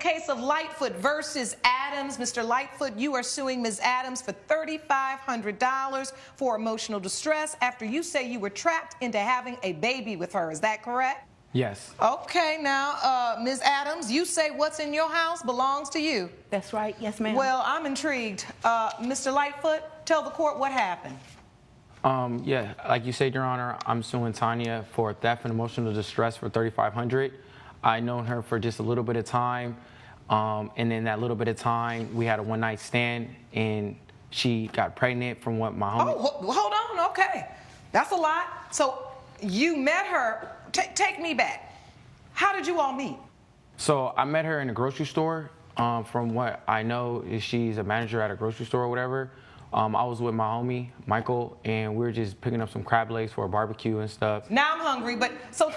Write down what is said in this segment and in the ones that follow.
Case of Lightfoot versus Adams. Mr. Lightfoot, you are suing Ms. Adams for $3,500 for emotional distress after you say you were trapped into having a baby with her. Is that correct? Yes. Okay, now, Ms. Adams, you say what's in your house belongs to you. That's right. Yes, ma'am. Well, I'm intrigued. Mr. Lightfoot, tell the court what happened. Yeah, like you said, Your Honor, I'm suing Tanya for theft and emotional distress for $3,500. I known her for just a little bit of time, and in that little bit of time, we had a one-night stand, and she got pregnant from what my homie... Oh, hold on, okay. That's a lot. So you met her. Take me back. How did you all meet? So I met her in a grocery store. From what I know, is she's a manager at a grocery store or whatever. I was with my homie, Michael, and we were just picking up some crab legs for a barbecue and stuff. Now I'm hungry, but so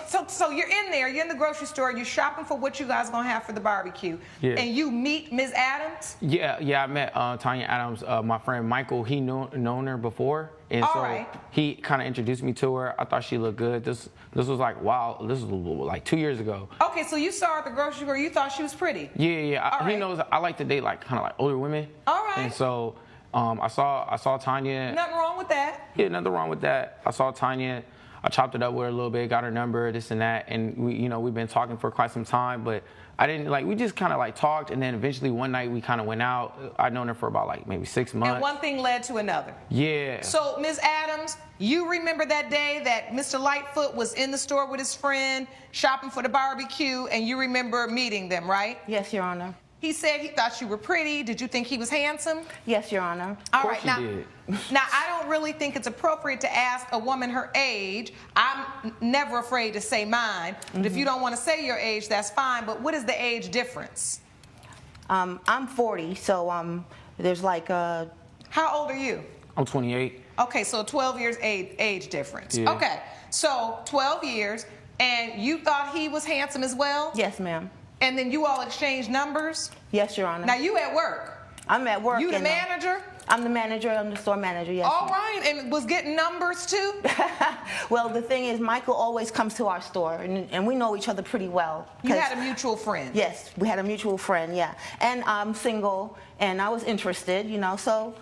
you're in there, you're in the grocery store, you're shopping for what you guys gonna have for the barbecue, yeah. And you meet Ms. Adams? Yeah, I met Tanya Adams. My friend Michael, he known her before, and he kind of introduced me to her. I thought she looked good. This was like, wow, this was like 2 years ago. Okay, so you saw her at the grocery store, you thought she was pretty? Yeah. He knows I like to date like kind of like older women. All right. And so I saw Tanya. Nothing wrong with that. Yeah, nothing wrong with that. I saw Tanya. I chopped it up with her a little bit, got her number, this and that, and we've been talking for quite some time. But I didn't we just kind of like talked, and then eventually one night we kind of went out. I'd known her for about like maybe 6 months. And one thing led to another. Yeah. So Ms. Adams, you remember that day that Mr. Lightfoot was in the store with his friend shopping for the barbecue, and you remember meeting them, right? Yes, Your Honor. He said he thought you were pretty. Did you think he was handsome? Yes, Your Honor. All right, now I don't really think it's appropriate to ask a woman her age. I'm never afraid to say mine. But if you don't want to say your age, that's fine. But what is the age difference? I'm 40, so there's like a... How old are you? I'm 28. Okay, so 12 years age difference. Yeah. Okay, so 12 years, and you thought he was handsome as well? Yes, ma'am. And then you all exchanged numbers? Yes, Your Honor. Now you at work? I'm at work. You the manager? I'm the manager. I'm the store manager, yes. All right, and was getting numbers too? Well, the thing is, Michael always comes to our store, and we know each other pretty well. You had a mutual friend? Yes, we had a mutual friend, yeah. And I'm single, and I was interested, so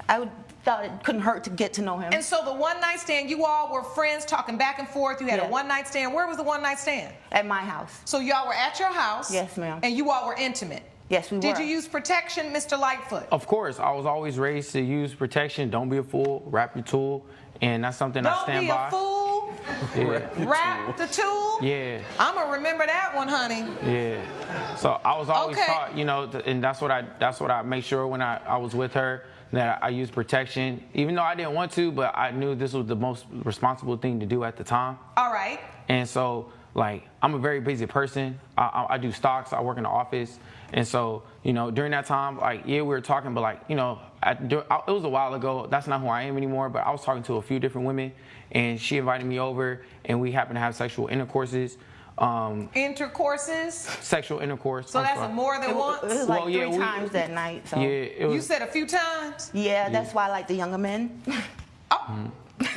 I thought it couldn't hurt to get to know him. And so the one-night stand, you all were friends talking back and forth. You had a one-night stand. Where was the one-night stand? At my house. So y'all were at your house? Yes, ma'am. And you all were intimate? Yes, we were. Did you use protection, Mr. Lightfoot? Of course. I was always raised to use protection. Don't be a fool. Wrap your tool. And that's something I stand by. Don't be a fool. Yeah. Wrap the tool? Yeah. I'm going to remember that one, honey. Yeah. So I was always taught, and that's what I make sure when I was with her, that I used protection, even though I didn't want to, but I knew this was the most responsible thing to do at the time. All right. And so, I'm a very busy person. I do stocks. I work in the office. And so, during that time, we were talking, but it was a while ago. That's not who I am anymore, but I was talking to a few different women, and she invited me over, and we happened to have sexual intercourses. Intercourses? Sexual intercourse. So that's more than once? It was like three times that night. So. Yeah, you said a few times? Yeah, that's why I like the younger men.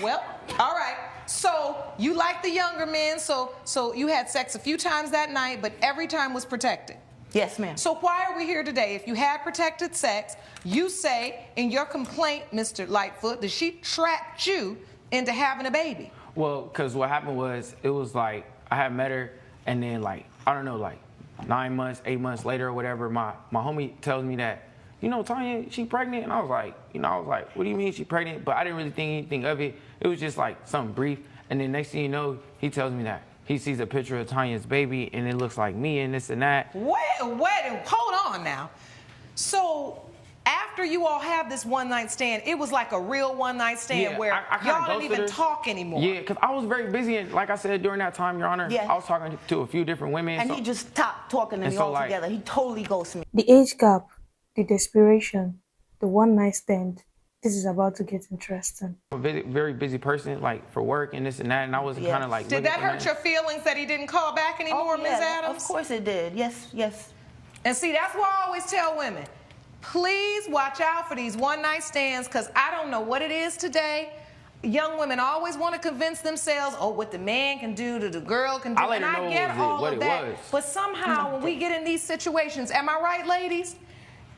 Well, all right. So you like the younger men, so you had sex a few times that night, but every time was protected? Yes, ma'am. So why are we here today? If you had protected sex, you say in your complaint, Mr. Lightfoot, that she trapped you into having a baby. Well, because what happened was, it was I had met her, and then 9 months, 8 months later or whatever, my homie tells me that, Tanya, she pregnant? And I was like, what do you mean she pregnant? But I didn't really think anything of it. It was just something brief. And then next thing you know, he tells me that he sees a picture of Tanya's baby, and it looks like me and this and that. Wait, hold on now. So after you all have this one-night stand, it was like a real one-night stand where y'all didn't even talk anymore. Yeah, because I was very busy, and like I said, during that time, Your Honor, I was talking to a few different women. And he just stopped talking to me altogether. He totally ghosted me. The age gap, the desperation, the one-night stand. This is about to get interesting. I'm a very, very busy person, for work and this and that, and I wasn't kind of Did that hurt your feelings that he didn't call back anymore, Ms. Adams? Of course it did. Yes. And see, that's why I always tell women, please watch out for these one-night stands, because I don't know what it is today. young women always want to convince themselves, oh, what the man can do, the girl can do. I let and her know I get all what of it that. was. But somehow when we get in these situations, am I right, ladies?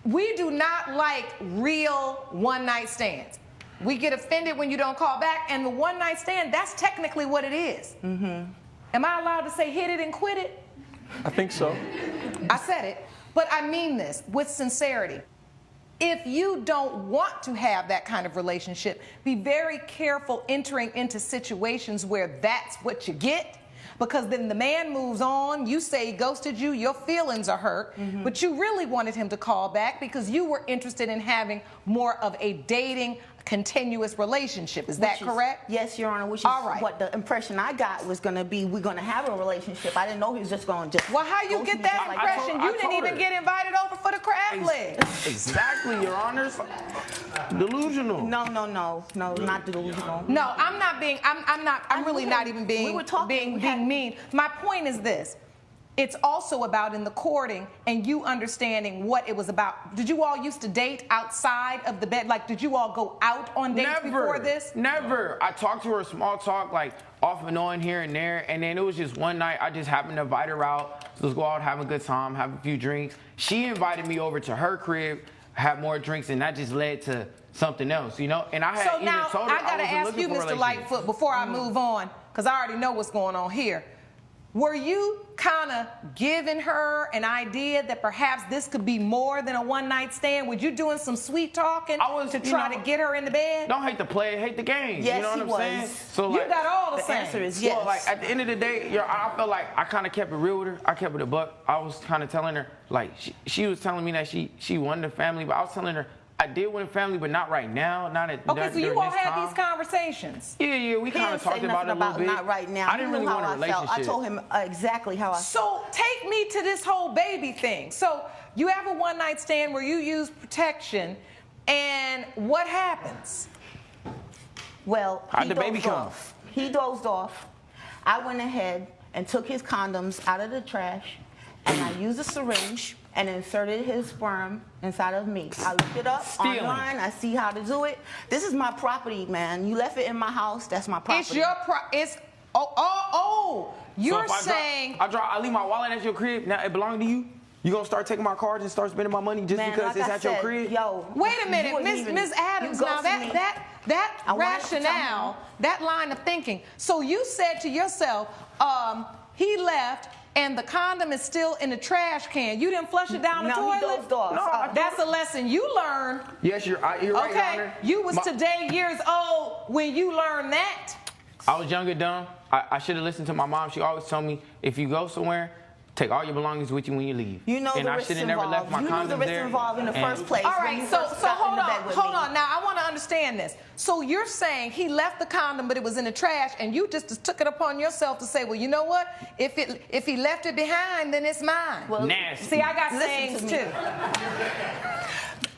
We do not like real one-night stands. We get offended when you don't call back, and the one-night stand, that's technically what it is. Mm-hmm. Am I allowed to say hit it and quit it? I think so. I said it, but I mean this with sincerity. If you don't want to have that kind of relationship, be very careful entering into situations where that's what you get, because then the man moves on, you say he ghosted you, your feelings are hurt, but you really wanted him to call back because you were interested in having more of a dating, continuous relationship. Is that correct? Yes, Your Honor, which is what the impression I got was going to be, we're going to have a relationship. I didn't know he was just going to just... Well, how you get that impression? You didn't even get invited over for the crab leg. Exactly, Your Honors. Delusional. No, not delusional. No, I'm really not even being mean. My point is this. It's also about in the courting and you understanding what it was about. Did you all used to date outside of the bed? Like, did you all go out on dates before this? Never. I talked to her small talk, like off and on here and there, and then it was just one night I just happened to invite her out. Let's go out, have a good time, have a few drinks. She invited me over to her crib, have more drinks, and that just led to something else, you know? And I had so now, told her I gotta ask you, Mr. Lightfoot, before I move on, because I already know what's going on here. Were you kind of giving her an idea that perhaps this could be more than a one-night stand? Were you doing some sweet talking to try to get her in the bed? Don't hate the play, hate the game. Yes, you know what I'm saying? So you got all the same. answer is yes. Well, like at the end of the day, I felt like I kind of kept it real with her. I kept it a buck. I was kind of telling her, like, she was telling me that she wanted a family, but I was telling her, I did want a family, but not right now. Not at Okay, so you all had time. these conversations. Yeah, we kind of talked about it a little bit. Not right now. I didn't really want a relationship. I told him exactly how I felt. So take me to this whole baby thing. So you have a one-night stand where you use protection, and what happens? Well, how'd the baby come? He dozed off. I went ahead and took his condoms out of the trash, and I used a syringe and inserted his sperm inside of me. I looked it up online. I see how to do it. This is my property, man. You left it in my house. That's my property. It's your You're so saying I leave my wallet at your crib. Now it belongs to you. You gonna start taking my cards and start spending my money just because it's at your crib? Yo, wait a minute, Ms. Adams. Now that rationale, that line of thinking. So you said to yourself, he left. And the condom is still in the trash can. You didn't flush it down the toilet? No, he dozed off. No, that's a lesson you learned. Yes, you're right, Your Honor. You was today years old when you learned that. I was young and dumb. I should have listened to my mom. She always told me, if you go somewhere, take all your belongings with you when you leave. You know and the I risks should have never left my condoms the risks there. involved in the first place. All right, so hold on. Now I want to understand this. So you're saying he left the condom, but it was in the trash, and you just took it upon yourself to say, well, you know what? If he left it behind, then it's mine. Well, nasty. See, I got sayings too.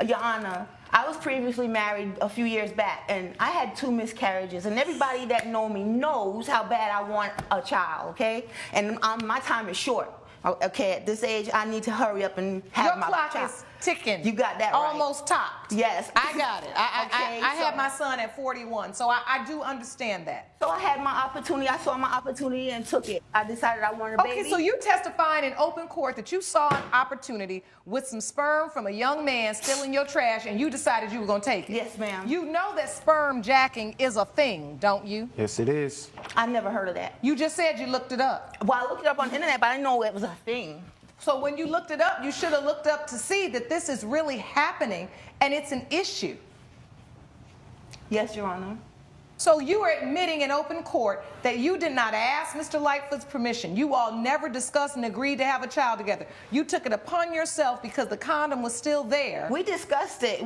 Your Honor, I was previously married a few years back, and I had 2 miscarriages, and everybody that know me knows how bad I want a child, okay? And my time is short. Okay, at this age, I need to hurry up and have my child. Your clock is ticking. You got that right. Almost topped. Yes. I got it. I had my son at 41, so I do understand that. So I had my opportunity. I saw my opportunity and took it. I decided I wanted a baby. Okay, so you testified in open court that you saw an opportunity with some sperm from a young man still in your trash, and you decided you were going to take it. Yes, ma'am. You know that sperm jacking is a thing, don't you? Yes, it is. I never heard of that. You just said you looked it up. Well, I looked it up on the internet, but I didn't know it was a thing. So when you looked it up, you should have looked up to see that this is really happening and it's an issue. Yes, Your Honor. So you are admitting in open court that you did not ask Mr. Lightfoot's permission. You all never discussed and agreed to have a child together. You took it upon yourself because the condom was still there. We discussed it,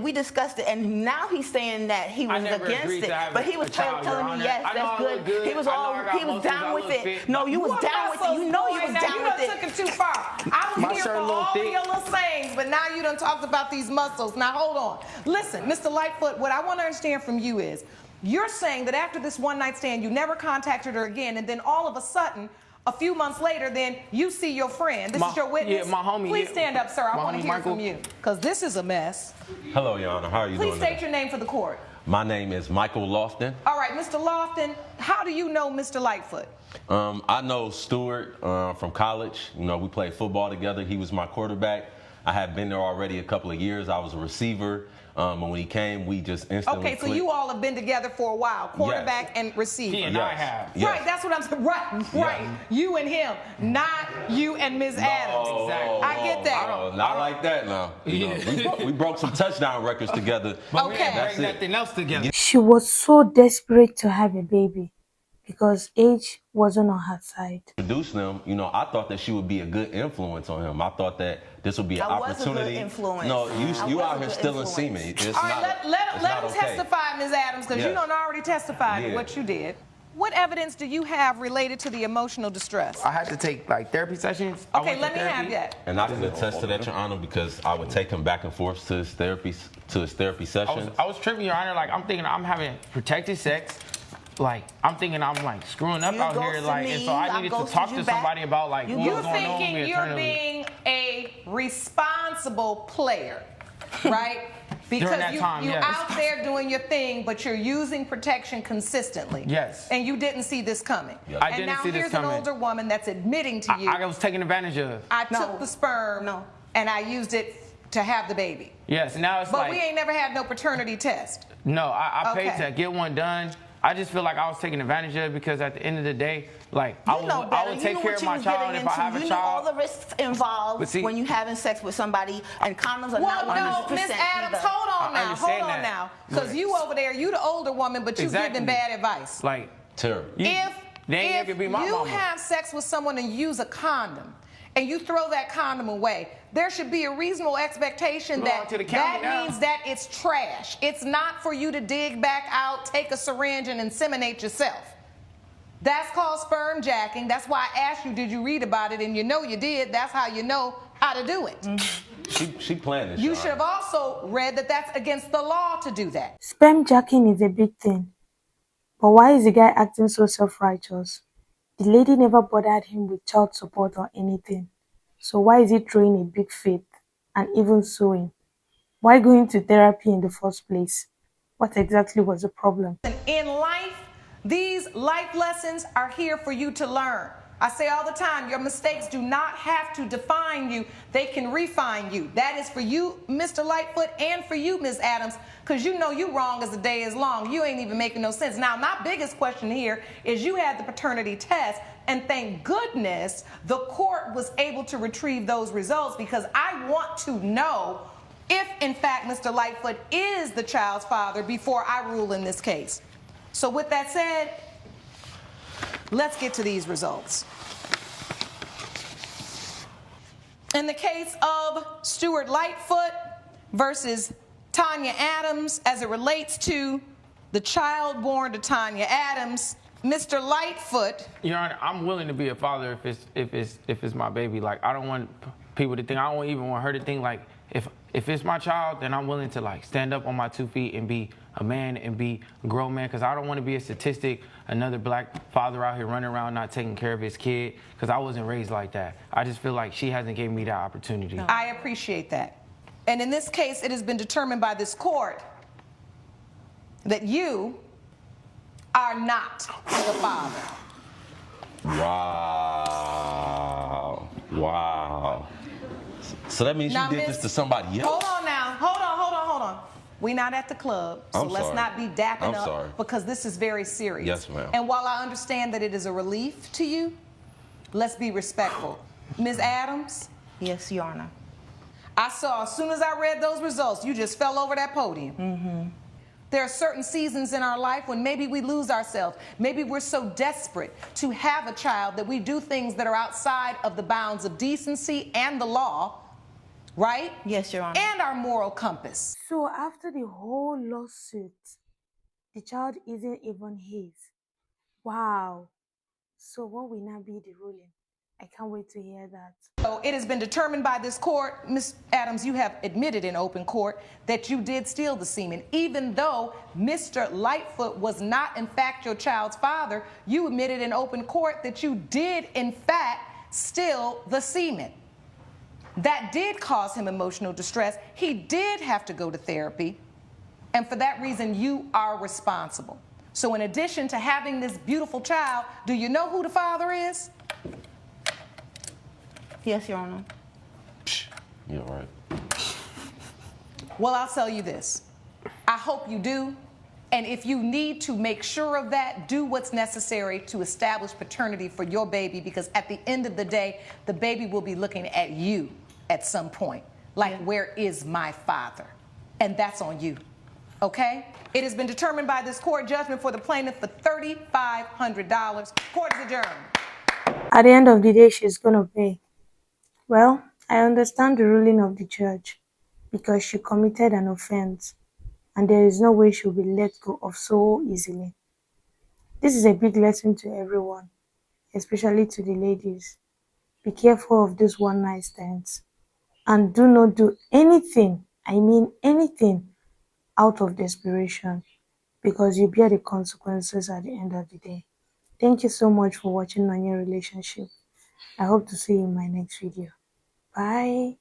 and now he's saying that he was against it. But he was telling me, yes, that's good. He was down with it. No, you was down with it. You know you was down with it. You done took it too far. I was here for all of your little sayings, but now you done talked about these muscles. Now hold on. Listen, Mr. Lightfoot, what I want to understand from you is, you're saying that after this one-night stand, you never contacted her again, and then all of a sudden, a few months later, then you see your friend. This is your witness? Yeah, my homie. Please stand up, sir. I want to hear Michael. from you, because this is a mess. Hello, Your Honor. How are you doing? Please state your name for the court. My name is Michael Lofton. All right, Mr. Lofton, how do you know Mr. Lightfoot? I know Stewart from college. You know, we played football together. He was my quarterback. I had been there already a couple of years. I was a receiver. And when he came, we just instantly Okay, so clicked. you all have been together for a while, quarterback and receiver. He and I have. Yes. Right, that's what I'm saying. Right. You and him, not you and Ms. Adams. Exactly. I get that. Not like that now. You know, we broke some touchdown records together. But we Okay. didn't bring nothing else together. She was so desperate to have a baby because age wasn't on her side. Introduced them, you know, I thought that she would be a good influence on him. I thought that this would be an I was a good opportunity. influence. No, I you was out a here good stealing influence. semen. It's All not, right, it's let not him okay. testify, Ms. Adams, because you Yes. don't already testified to Yeah. what you did. What evidence do you have related to the emotional distress? I had to take like therapy sessions. I Okay, went to let me have therapy. that. And I can attest to that, Your Honor, because I would take him back and forth to his therapy sessions. I was tripping, Your Honor. Like I'm thinking I'm having protected sex. Like I'm thinking I'm like screwing up You out here. ghosted Like, and so me, I needed to ghosted talk you to back. somebody about like You what You're was going on with me thinking you're internally. being a responsible player, right? Because that time, you're yes. out there doing your thing, but you're using protection consistently. Yes. And you didn't see this coming. Yep. I And didn't now see this here's coming. an older woman that's admitting to you, I was taken advantage of. I No. took the sperm No. and I used it to have the baby. Yes, now it's But like we ain't never had no paternity test. no. I paid Okay. to get one done. I just feel like I was taken advantage of because at the end of the day, like I would take care of my child if I have a You know all child. the risks involved But see- when you having sex with somebody, and condoms are Well, not no, 100% Miss Adams, either. hold on I now, understand hold on that. now. Because But- you over there, you the older woman, but you Exactly. giving bad advice. Like Terrible. If they ain't ever be my you mama. have sex with someone and use a condom, and you throw that condom away, there should be a reasonable expectation Belong that to the county that now. means that it's trash. It's not for you to dig back out, take a syringe, and inseminate yourself. That's called sperm jacking. That's why I asked you, did you read about it? And you know you did. That's how you know how to do it. She planned this. You Your should have Honor. also read that that's against the law to do that. Sperm jacking is a big thing. But why is the guy acting so self-righteous? The lady never bothered him with child support or anything. So why is he throwing a big fit and even suing? Why going to therapy in the first place? What exactly was the problem? In life, these life lessons are here for you to learn. I say all the time, your mistakes do not have to define you. They can refine you. That is for you, Mr. Lightfoot, and for you, Ms. Adams, because you know you wrong as the day is long. You ain't even making no sense. Now, my biggest question here is you had the paternity test, and thank goodness the court was able to retrieve those results, because I want to know if, in fact, Mr. Lightfoot is the child's father before I rule in this case. So with that said, let's get to these results. In the case of Stuart Lightfoot versus Tanya Adams, as it relates to the child born to Tanya Adams, Mr. Lightfoot. Your Honor, I'm willing to be a father if it's my baby. Like I don't want people to think. I don't even want her to think like if it's my child, then I'm willing to like stand up on my 2 feet and be a man and be a grown man. Because I don't want to be a statistic, another black father out here running around not taking care of his kid. Because I wasn't raised like that. I just feel like she hasn't given me that opportunity. I appreciate that. And in this case, it has been determined by this court that you are not the father. Wow. So that means Now, you did Miss- this to somebody else? Hold on now. Hold on. We're not at the club, so I'm let's sorry. not be dapping I'm up sorry. because this is very serious. Yes, ma'am. And while I understand that it is a relief to you, let's be respectful. Ms. Adams, Yes, Your Honor. I saw as soon as I read those results, you just fell over that podium. Mm-hmm. There are certain seasons in our life when maybe we lose ourselves. Maybe we're so desperate to have a child that we do things that are outside of the bounds of decency and the law, right? Yes, Your Honor. And our moral compass. So after the whole lawsuit, the child isn't even his. Wow. So what will now be the ruling? I can't wait to hear that. So it has been determined by this court, Ms. Adams, you have admitted in open court that you did steal the semen. Even though Mr. Lightfoot was not in fact your child's father, you admitted in open court that you did in fact steal the semen. That did cause him emotional distress. He did have to go to therapy. And for that reason, you are responsible. So in addition to having this beautiful child, do you know who the father is? Yes, Your Honor. Yeah, right. Well, I'll tell you this. I hope you do. And if you need to make sure of that, do what's necessary to establish paternity for your baby, because at the end of the day, the baby will be looking at you at some point. Like, where is my father? And that's on you. Okay? It has been determined by this court judgment for the plaintiff for $3,500. Court is adjourned. At the end of the day, she's gonna pay. Well, I understand the ruling of the judge because she committed an offense and there is no way she'll be let go of so easily. This is a big lesson to everyone, especially to the ladies. Be careful of these one-night stands and do not do anything, I mean anything, out of desperation because you bear the consequences at the end of the day. Thank you so much for watching On Your Relationship. I hope to see you in my next video. Bye.